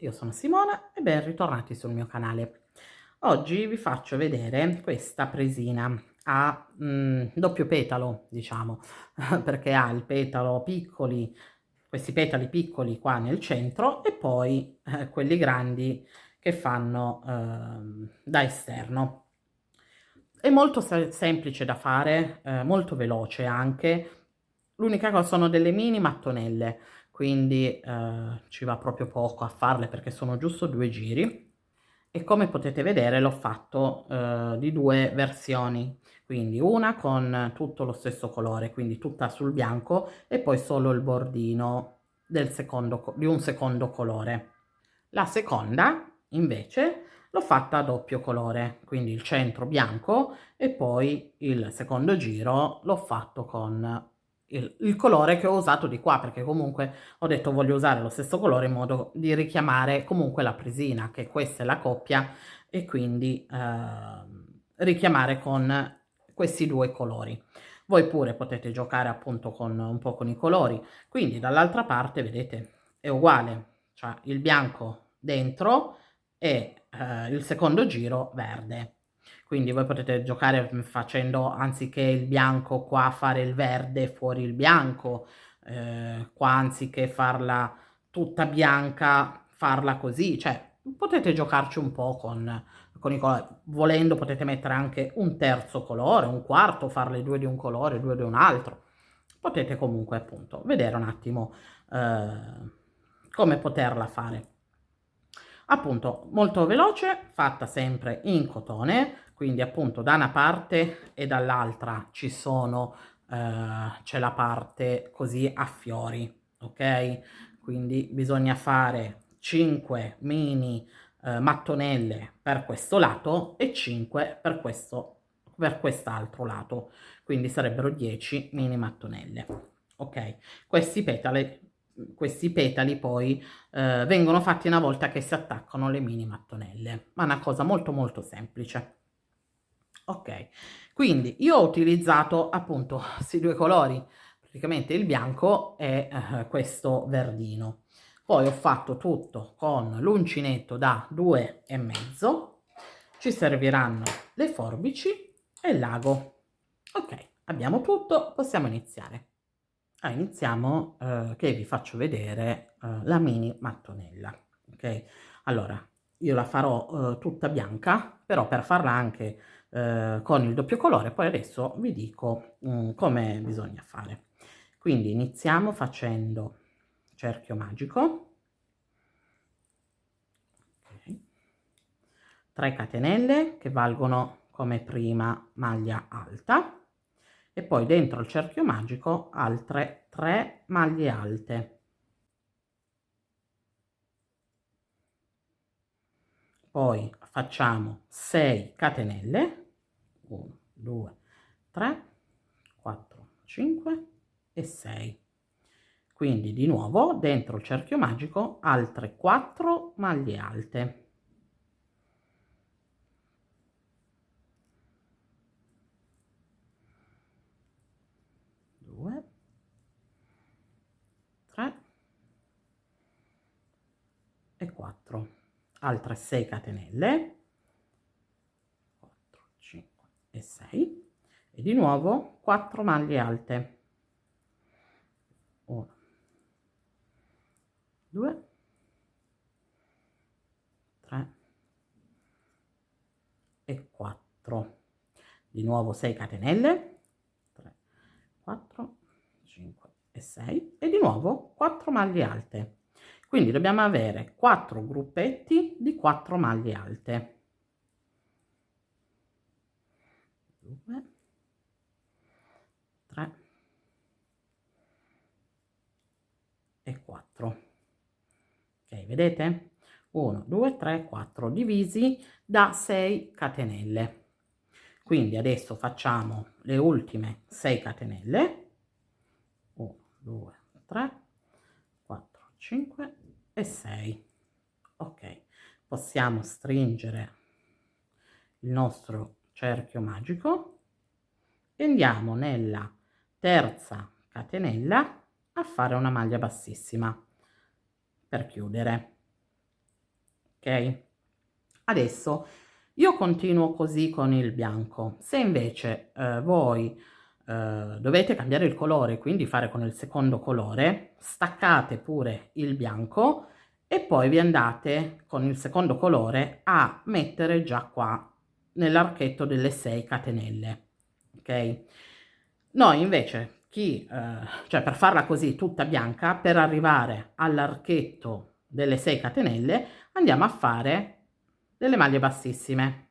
io sono Simona e ben ritornati sul mio canale. Oggi vi faccio vedere questa presina a doppio petalo, diciamo, perché ha il petalo piccoli, questi petali piccoli qua nel centro e poi quelli grandi che fanno da esterno. È molto semplice da fare, molto veloce anche. L'unica cosa sono delle mini mattonelle, quindi ci va proprio poco a farle perché sono giusto 2 giri e come potete vedere l'ho fatto di 2 versioni, quindi una con tutto lo stesso colore, quindi tutta sul bianco e poi solo il bordino di un secondo colore. La seconda invece l'ho fatta a doppio colore, quindi il centro bianco e poi il secondo giro l'ho fatto con il colore che ho usato di qua, perché comunque ho detto voglio usare lo stesso colore in modo di richiamare comunque la presina, che questa è la coppia, e quindi richiamare con questi 2 colori. Voi pure potete giocare appunto con un po' con i colori, quindi dall'altra parte vedete è uguale, cioè il bianco dentro e il secondo giro verde. Quindi voi potete giocare facendo, anziché il bianco qua, fare il verde fuori il bianco, qua anziché farla tutta bianca, farla così, cioè potete giocarci un po' con i colori. Volendo potete mettere anche un terzo colore, un quarto, farle 2 di un colore, 2 di un altro. Potete comunque appunto vedere un attimo come poterla fare. Appunto molto veloce, fatta sempre in cotone, quindi appunto da una parte e dall'altra ci sono c'è la parte così a fiori, ok? Quindi bisogna fare 5 mini mattonelle per questo lato e 5 per quest'altro lato, quindi sarebbero 10 mini mattonelle. Ok, questi petali poi vengono fatti una volta che si attaccano le mini mattonelle, ma è una cosa molto molto semplice. Ok, quindi io ho utilizzato appunto questi 2 colori, praticamente il bianco e questo verdino. Poi ho fatto tutto con l'uncinetto da 2,5, ci serviranno le forbici e il l'ago. Ok, abbiamo tutto, possiamo iniziare. Iniziamo che vi faccio vedere la mini mattonella, ok? Allora, io la farò tutta bianca, però per farla anche con il doppio colore, poi adesso vi dico come bisogna fare. Quindi iniziamo facendo cerchio magico, ok? 3 catenelle che valgono come prima maglia alta e poi dentro il cerchio magico altre 3 maglie alte. Poi facciamo 6 catenelle, 1, 2, 3, 4, 5 e 6. Quindi di nuovo dentro il cerchio magico altre 4 maglie alte. 2, 3 e 4. Altre 6 catenelle, 4, 5 e 6 e di nuovo 4 maglie alte. 1, 2, 3 e 4. Di nuovo 6 catenelle, 3, 4, 5 e 6 e di nuovo 4 maglie alte. Quindi dobbiamo avere 4 gruppetti di 4 maglie alte. 2, 3 e 4. Ok, vedete? 1, 2, 3, 4 divisi da 6 catenelle. Quindi adesso facciamo le ultime 6 catenelle. 1, 2, 3, 4, 5 e 6. Ok, possiamo stringere il nostro cerchio magico e andiamo nella terza catenella a fare una maglia bassissima per chiudere. ok? Adesso io continuo così con il bianco. Se invece voi dovete cambiare il colore, quindi fare con il secondo colore, staccate pure il bianco e poi vi andate con il secondo colore a mettere già qua nell'archetto delle 6 catenelle, ok? Noi invece, cioè per farla così tutta bianca, per arrivare all'archetto delle 6 catenelle, andiamo a fare delle maglie bassissime.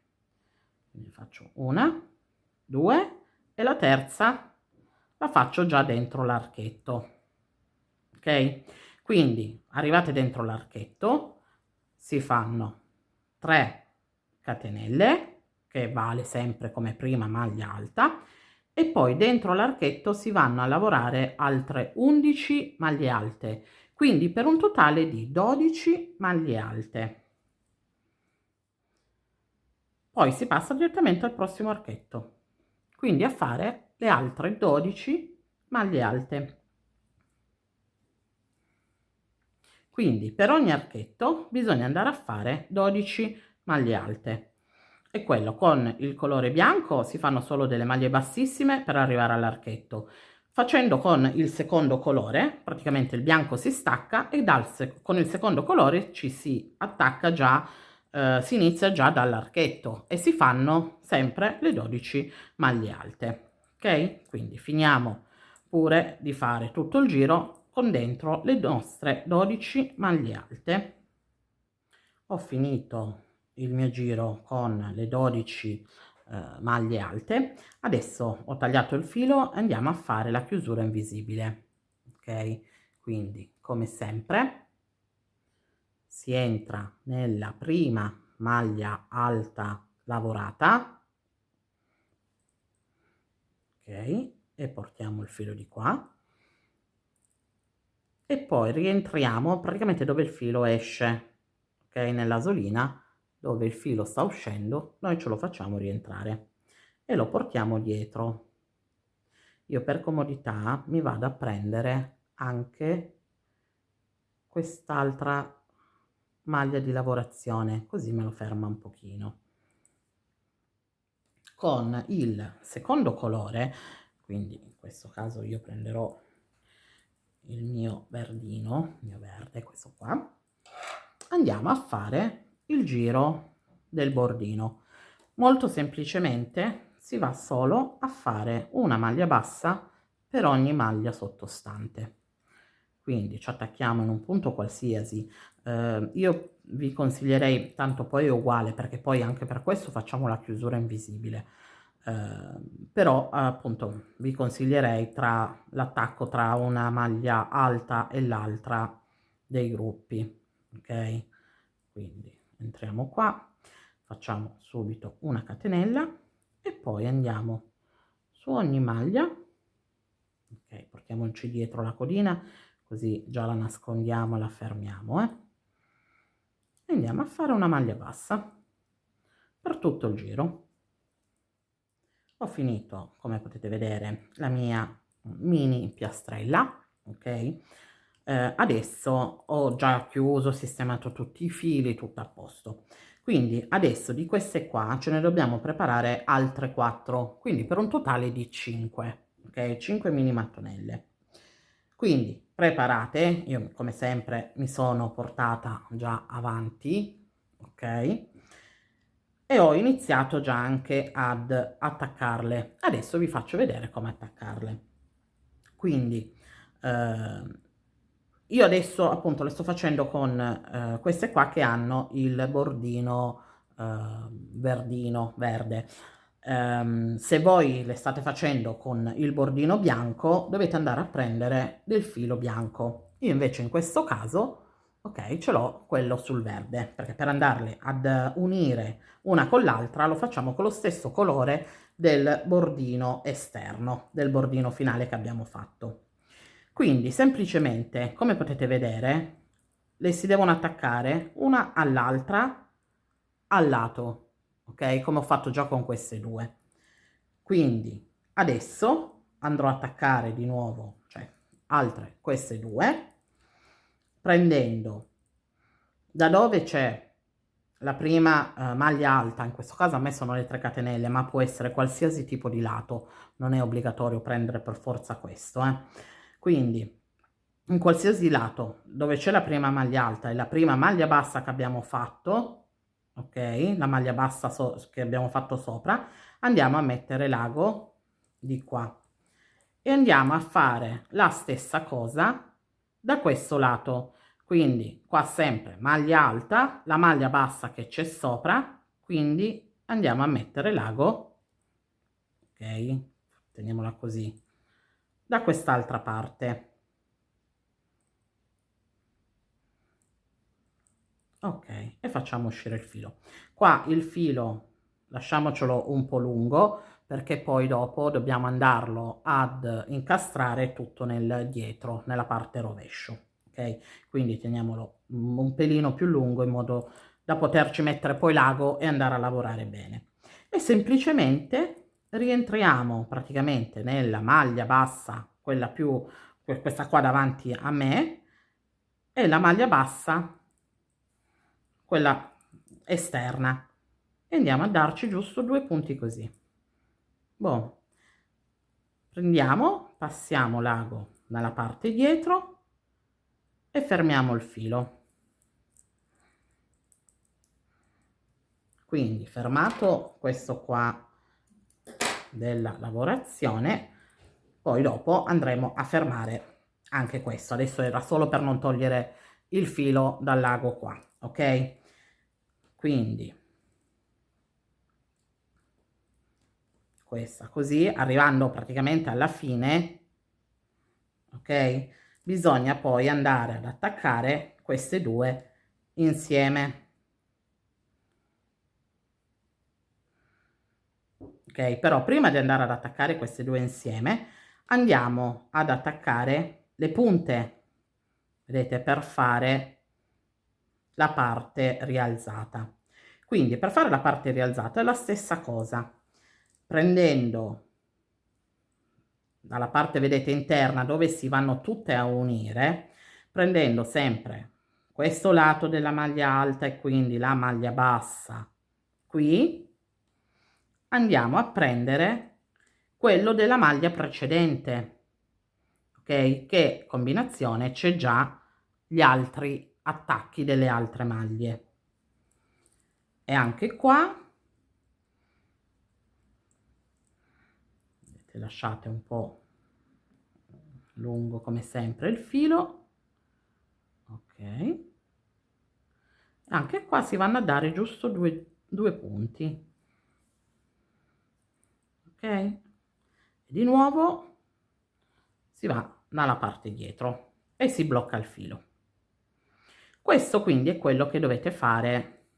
Quindi faccio una, due e la terza la faccio già dentro l'archetto, ok? Quindi arrivate dentro l'archetto, si fanno 3 catenelle, che vale sempre come prima maglia alta, e poi dentro l'archetto si vanno a lavorare altre 11 maglie alte, quindi per un totale di 12 maglie alte. Poi si passa direttamente al prossimo archetto, quindi a fare le altre 12 maglie alte. Quindi per ogni archetto bisogna andare a fare 12 maglie alte. E quello con il colore bianco si fanno solo delle maglie bassissime per arrivare all'archetto. Facendo con il secondo colore, praticamente il bianco si stacca e con il secondo colore ci si attacca già, si inizia già dall'archetto e si fanno sempre le 12 maglie alte. Ok? Quindi finiamo pure di fare tutto il giro con dentro le nostre 12 maglie alte. Ho finito il mio giro con le 12 maglie alte. Adesso ho tagliato il filo e andiamo a fare la chiusura invisibile, ok? Quindi come sempre si entra nella prima maglia alta lavorata, ok? E portiamo il filo di qua e poi rientriamo praticamente dove il filo esce, ok? Nell'asolina dove il filo sta uscendo, noi ce lo facciamo rientrare e lo portiamo dietro. Io per comodità mi vado a prendere anche quest'altra maglia di lavorazione, così me lo ferma un pochino. Con il secondo colore, quindi in questo caso io prenderò il mio verdino, il mio verde, questo qua, andiamo a fare il giro del bordino. Molto semplicemente si va solo a fare una maglia bassa per ogni maglia sottostante. Quindi ci attacchiamo in un punto qualsiasi. Io vi consiglierei, tanto poi è uguale, perché poi anche per questo facciamo la chiusura invisibile. Però appunto vi consiglierei tra l'attacco tra una maglia alta e l'altra dei gruppi, ok? Quindi entriamo qua, facciamo subito una catenella e poi andiamo su ogni maglia, ok? Portiamoci dietro la codina così già la nascondiamo e la fermiamo, e andiamo a fare una maglia bassa per tutto il giro. Ho finito, come potete vedere, la mia mini piastrella, ok? Adesso ho già chiuso, sistemato tutti i fili, tutto a posto. Quindi adesso di queste qua ce ne dobbiamo preparare altre 4, quindi per un totale di 5, ok? 5 mini mattonelle. Quindi preparate, io come sempre mi sono portata già avanti, ok? E ho iniziato già anche ad attaccarle. Adesso vi faccio vedere come attaccarle. Quindi io adesso appunto le sto facendo con queste qua che hanno il bordino verdino, verde. Se voi le state facendo con il bordino bianco dovete andare a prendere del filo bianco. Io invece in questo caso, ok, ce l'ho quello sul verde, perché per andarle ad unire una con l'altra lo facciamo con lo stesso colore del bordino esterno, del bordino finale che abbiamo fatto. Quindi semplicemente, come potete vedere, le si devono attaccare una all'altra al lato, ok? Come ho fatto già con queste due. Quindi adesso andrò a attaccare di nuovo, cioè altre queste due, prendendo da dove c'è la prima maglia alta, in questo caso a me sono le 3 catenelle, ma può essere qualsiasi tipo di lato, non è obbligatorio prendere per forza questo, quindi in qualsiasi lato dove c'è la prima maglia alta e la prima maglia bassa che abbiamo fatto, ok, la maglia bassa che abbiamo fatto sopra, andiamo a mettere l'ago di qua e andiamo a fare la stessa cosa da questo lato. Quindi qua sempre maglia alta, la maglia bassa che c'è sopra, quindi andiamo a mettere l'ago, ok, teniamola così, da quest'altra parte. Ok, e facciamo uscire il filo. Qua il filo lasciamocelo un po' lungo perché poi dopo dobbiamo andarlo ad incastrare tutto nel dietro, nella parte rovescio. Ok, quindi teniamolo un pelino più lungo in modo da poterci mettere poi l'ago e andare a lavorare bene. E semplicemente rientriamo praticamente nella maglia bassa, quella più, questa qua davanti a me, e la maglia bassa quella esterna, e andiamo a darci giusto 2 punti così. Boh, prendiamo, passiamo l'ago dalla parte dietro e fermiamo il filo. Quindi fermato questo qua della lavorazione, poi dopo andremo a fermare anche questo. Adesso era solo per non togliere il filo dal lago qua, ok? Quindi questa così, arrivando praticamente alla fine, ok, bisogna poi andare ad attaccare queste due insieme, ok. Però prima di andare ad attaccare queste due insieme andiamo ad attaccare le punte, vedete, per fare la parte rialzata. Quindi per fare la parte rialzata è la stessa cosa, prendendo dalla parte, vedete, interna dove si vanno tutte a unire, prendendo sempre questo lato della maglia alta e quindi la maglia bassa qui, andiamo a prendere quello della maglia precedente, ok, che combinazione c'è già gli altri attacchi delle altre maglie, e anche qua lasciate un po' lungo come sempre il filo, ok, anche qua si vanno a dare giusto due punti, ok, e di nuovo si va dalla parte dietro e si blocca il filo. Questo quindi è quello che dovete fare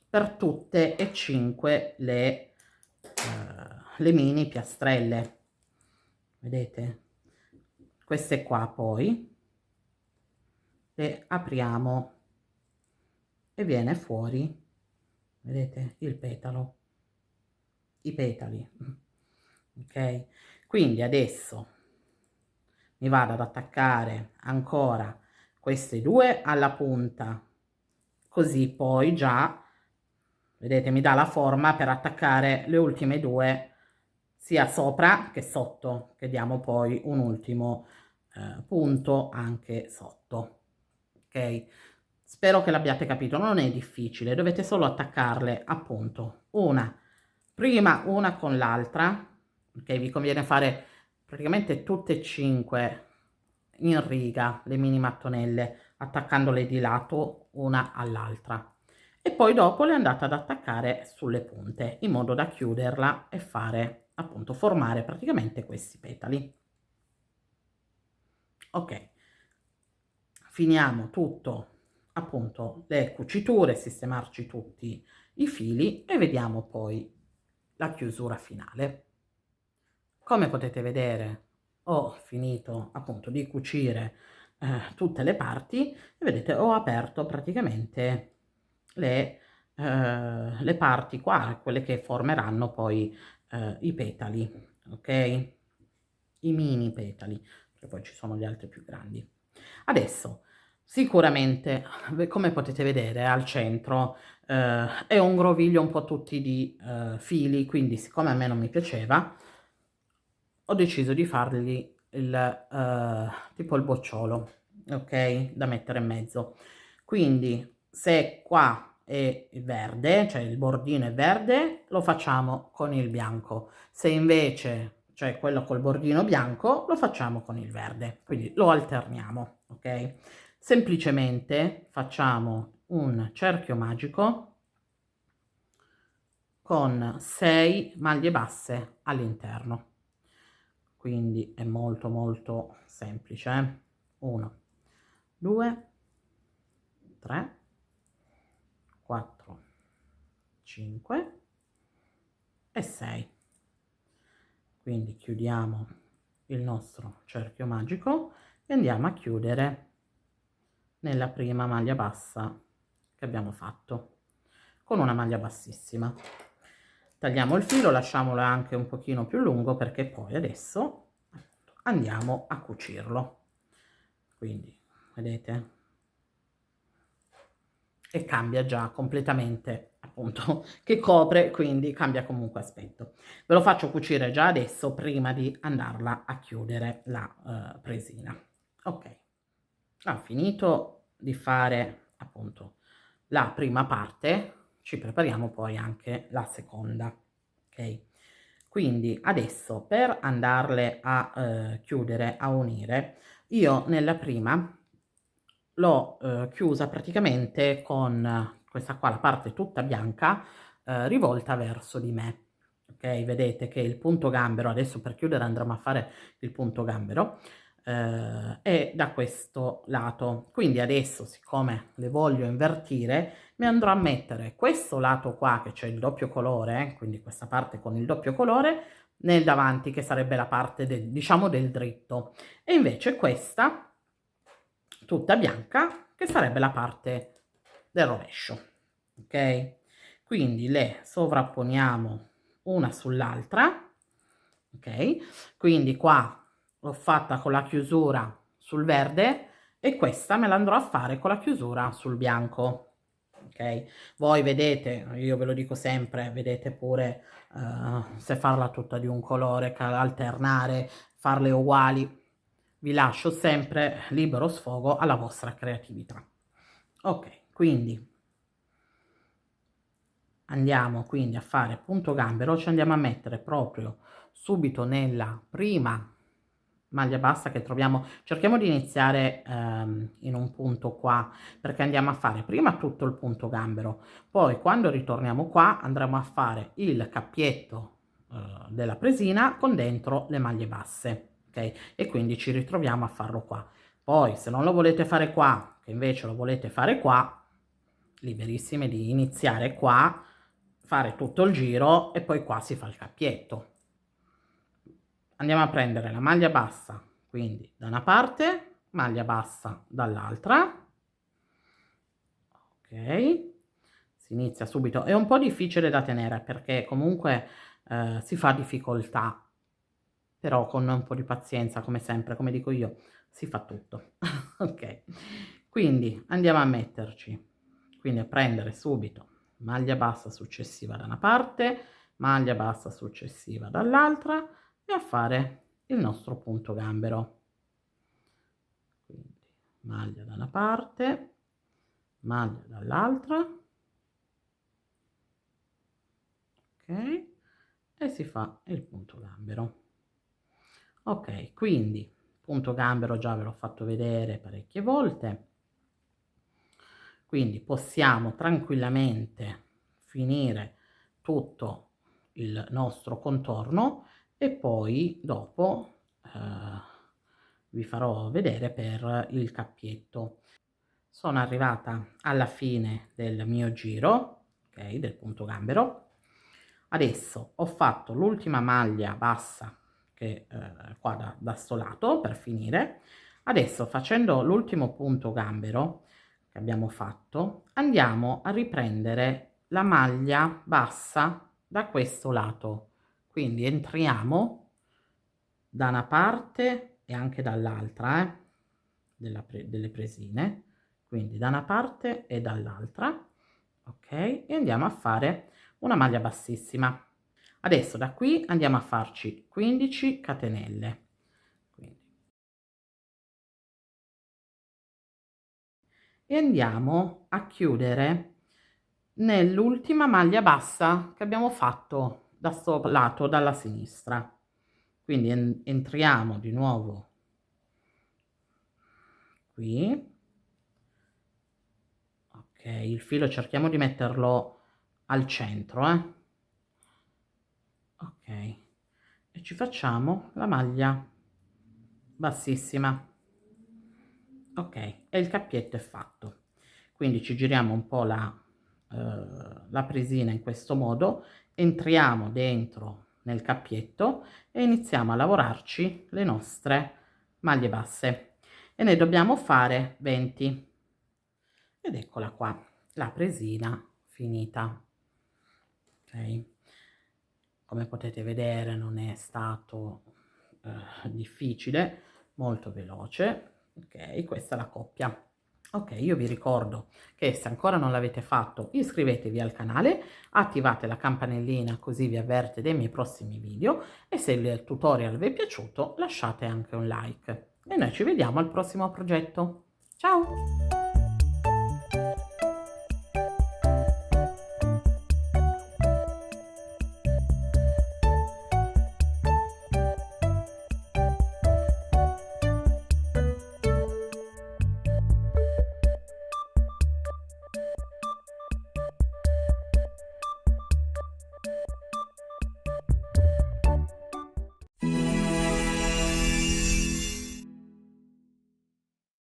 per tutte e 5 le mini piastrelle, vedete, queste qua poi le apriamo e viene fuori, vedete, il petalo, i petali, ok. Quindi adesso mi vado ad attaccare ancora queste due alla punta, così poi già, vedete, mi dà la forma per attaccare le ultime due sia sopra che sotto, che diamo poi un ultimo punto anche sotto, ok. Spero che l'abbiate capito, non è difficile, dovete solo attaccarle appunto una prima una con l'altra, ok. Vi conviene fare praticamente tutte e 5 in riga le mini mattonelle, attaccandole di lato una all'altra, e poi dopo le andate ad attaccare sulle punte in modo da chiuderla e fare appunto formare praticamente questi petali, ok. Finiamo tutto appunto le cuciture, sistemarci tutti i fili e vediamo poi la chiusura finale. Come potete vedere ho finito appunto di cucire tutte le parti e vedete ho aperto praticamente le parti qua, quelle che formeranno poi i petali, ok? I mini petali, perché poi ci sono gli altri più grandi. Adesso Sicuramente, come potete vedere al centro, è un groviglio un po' tutti di, fili, quindi siccome a me non mi piaceva, ho deciso di fargli il tipo il bocciolo, okay, da mettere in mezzo. Quindi se qua è verde, cioè il bordino è verde, lo facciamo con il bianco. Se invece cioè quello col bordino bianco, lo facciamo con il verde, quindi lo alterniamo, okay? Semplicemente facciamo un cerchio magico con 6 maglie basse all'interno. Quindi è molto, molto semplice, 1, 2, 3, 4, 5 e 6. Quindi chiudiamo il nostro cerchio magico e andiamo a chiudere nella prima maglia bassa che abbiamo fatto con una maglia bassissima. Tagliamo il filo, lasciamolo anche un pochino più lungo perché poi adesso andiamo a cucirlo. Quindi vedete, e cambia già completamente appunto che copre, quindi cambia comunque aspetto. Ve lo faccio cucire già adesso prima di andarla a chiudere la presina. Ok, ho finito di fare appunto la prima parte, ci prepariamo poi anche la seconda. Ok, quindi adesso per andarle a chiudere, a unire, io nella prima l'ho chiusa praticamente con questa qua, la parte tutta bianca, rivolta verso di me. Okay, vedete che il punto gambero, adesso per chiudere andremo a fare il punto gambero, è da questo lato. Quindi adesso, siccome le voglio invertire, mi andrò a mettere questo lato qua che c'è il doppio colore, quindi questa parte con il doppio colore, nel davanti che sarebbe la parte del, diciamo, del dritto, e invece questa tutta bianca che sarebbe la parte del rovescio. Ok, quindi le sovrapponiamo una sull'altra. Ok, quindi qua l'ho fatta con la chiusura sul verde e questa me la andrò a fare con la chiusura sul bianco. Ok, voi vedete, io ve lo dico sempre, vedete pure se farla tutta di un colore, alternare, farle uguali, vi lascio sempre libero sfogo alla vostra creatività. Ok, quindi andiamo quindi a fare punto gambero, ci andiamo a mettere proprio subito nella prima maglia bassa che troviamo, cerchiamo di iniziare in un punto qua, perché andiamo a fare prima tutto il punto gambero, poi quando ritorniamo qua andremo a fare il cappietto della presina con dentro le maglie basse, ok? E quindi ci ritroviamo a farlo qua. Poi se non lo volete fare qua, che invece lo volete fare qua, liberissime di iniziare qua, fare tutto il giro e poi qua si fa il cappietto. Andiamo a prendere la maglia bassa, quindi da una parte, maglia bassa dall'altra. Ok, si inizia subito. È un po' difficile da tenere perché comunque si fa difficoltà, però con un po' di pazienza, come sempre, come dico io, si fa tutto. Ok, quindi andiamo a metterci, quindi a prendere subito maglia bassa successiva da una parte, maglia bassa successiva dall'altra e a fare il nostro punto gambero. Quindi maglia da una parte, maglia dall'altra, ok, e si fa il punto gambero. Ok, quindi punto gambero già ve l'ho fatto vedere parecchie volte, quindi possiamo tranquillamente finire tutto il nostro contorno e poi dopo vi farò vedere per il cappietto. Sono arrivata alla fine del mio giro, ok, del punto gambero. Adesso ho fatto l'ultima maglia bassa che qua da sto lato per finire. Adesso facendo l'ultimo punto gambero che abbiamo fatto, andiamo a riprendere la maglia bassa da questo lato. Quindi entriamo da una parte e anche dall'altra delle presine, quindi da una parte e dall'altra, ok? E andiamo a fare una maglia bassissima. Adesso da qui andiamo a farci 15 catenelle, quindi, e andiamo a chiudere nell'ultima maglia bassa che abbiamo fatto da sto lato, dalla sinistra. Quindi entriamo di nuovo qui, ok, il filo cerchiamo di metterlo al centro, ok, e ci facciamo la maglia bassissima, ok, e il cappietto è fatto. Quindi ci giriamo un po' la presina in questo modo, entriamo dentro nel cappietto e iniziamo a lavorarci le nostre maglie basse, e ne dobbiamo fare 20. Ed eccola qua, la presina finita. Ok, come potete vedere non è stato difficile, molto veloce. Ok, questa è la coppia. Ok, io vi ricordo che se ancora non l'avete fatto, iscrivetevi al canale, attivate la campanellina così vi avverte dei miei prossimi video, e se il tutorial vi è piaciuto lasciate anche un like. E noi ci vediamo al prossimo progetto. Ciao!